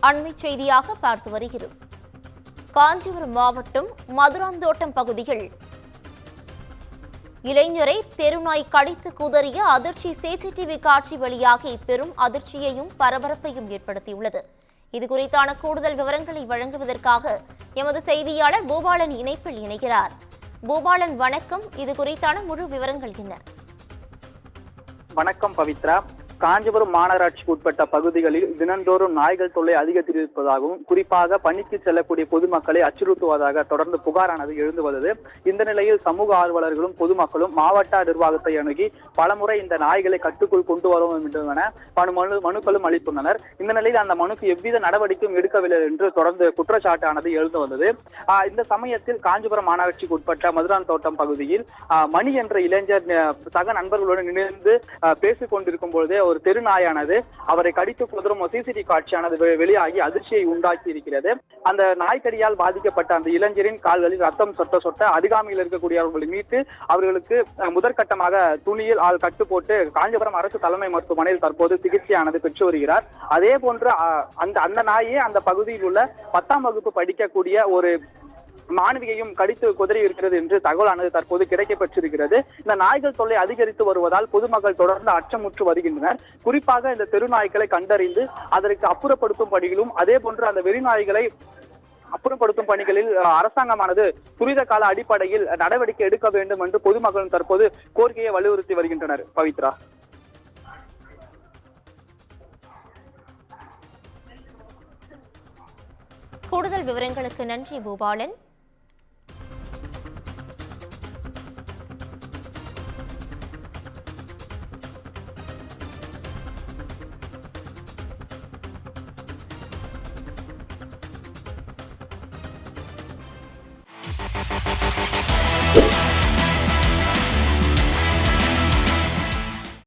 அண்மைச் செய்தியாக பார்த்து வருகிறோம். காஞ்சிபுரம் மாவட்டம் மதுராந்தோட்டம் பகுதியில் இளைஞரை தெருநாய் கடித்து குதறிய அதிர்ச்சி சிசிடிவி காட்சி வெளியாகி பெரும் அதிர்ச்சியையும் பரபரப்பையும் ஏற்படுத்தியுள்ளது. இதுகுறித்தான கூடுதல் விவரங்களை வழங்குவதற்காக எமது செய்தியாளர் பூபாலன் இணைப்பில் இணைகிறார். பூபாலன் வணக்கம். இதுகுறித்தான முழு விவரங்கள் என்ன? வணக்கம் பவித்ரா. காஞ்சிபுரம் மாநகராட்சிக்கு உட்பட்ட பகுதிகளில் தினந்தோறும் நாய்கள் தொல்லை அதிகரித்திருப்பதாகவும் குறிப்பாக பணிக்கு செல்லக்கூடிய பொதுமக்களை அச்சுறுத்துவதாக தொடர்ந்து புகாரானது எழுந்து வந்தது. இந்த நிலையில் சமூக ஆர்வலர்களும் பொதுமக்களும் மாவட்ட நிர்வாகத்தை அணுகி பலமுறை இந்த நாய்களை கட்டுக்குள் கொண்டு வர வேண்டும் என மனுக்களும் அளித்துள்ளனர். இந்த நிலையில் அந்த மனுக்கு எவ்வித நடவடிக்கையும் எடுக்கவில்லை என்று தொடர்ந்து குற்றச்சாட்டானது எழுந்து வந்தது. இந்த சமயத்தில் காஞ்சிபுரம் மாநகராட்சிக்கு உட்பட்ட மதுராந்தோட்டம் பகுதியில் மணி என்ற இளைஞர் சக நண்பர்களுடன் இணைந்து பேசிக் கொண்டிருக்கும் பொழுதே ஒரு தெருநாயானது அவரை கடித்து குதறும் சிசிடிவி காட்சியானது வெளியாகி அதிர்ச்சியை உண்டாக்கி இருக்கிறது. அந்த நாய்க்கடியால் பாதிக்கப்பட்ட அந்த இளைஞரின் கால்களில் ரத்தம் சொட்ட சொட்ட அருகாமையில் இருக்கக்கூடியவர்களை மீட்டு அவர்களுக்கு முதற்கட்டமாக துணியில் கட்டு போட்டு காஞ்சிபுரம் அரசு தலைமை மருத்துவமனையில் தற்போது சிகிச்சையானது பெற்று வருகிறார். அதே போன்று அந்த நாயே அந்த பகுதியில் உள்ள 10ஆம் வகுப்பு படிக்கக்கூடிய ஒரு மாணவியையும் கடித்து குதறி இருக்கிறது என்று தகவலானது தற்போது கிடைக்கப்பெற்றிருக்கிறது. இந்த நாய்கள் தொல்லை அதிகரித்து வருவதால் பொதுமக்கள் தொடர்ந்து அச்சமுற்று வருகின்றனர். குறிப்பாக இந்த தெருநாய்களை கண்டறிந்து அதற்கு அப்புறப்படுத்தும் பணிகளும் அதே போன்று அந்த வெறிநாய்களை அப்புறப்படுத்தும் பணிகளில் அரசாங்கமானது துரித கால அடிப்படையில் நடவடிக்கை எடுக்க வேண்டும் என்று பொதுமக்களும் தற்போது கோரிக்கையை வலியுறுத்தி வருகின்றனர். பவித்ரா, கூடுதல் விவரங்களுக்கு நன்றி பூபாலன்.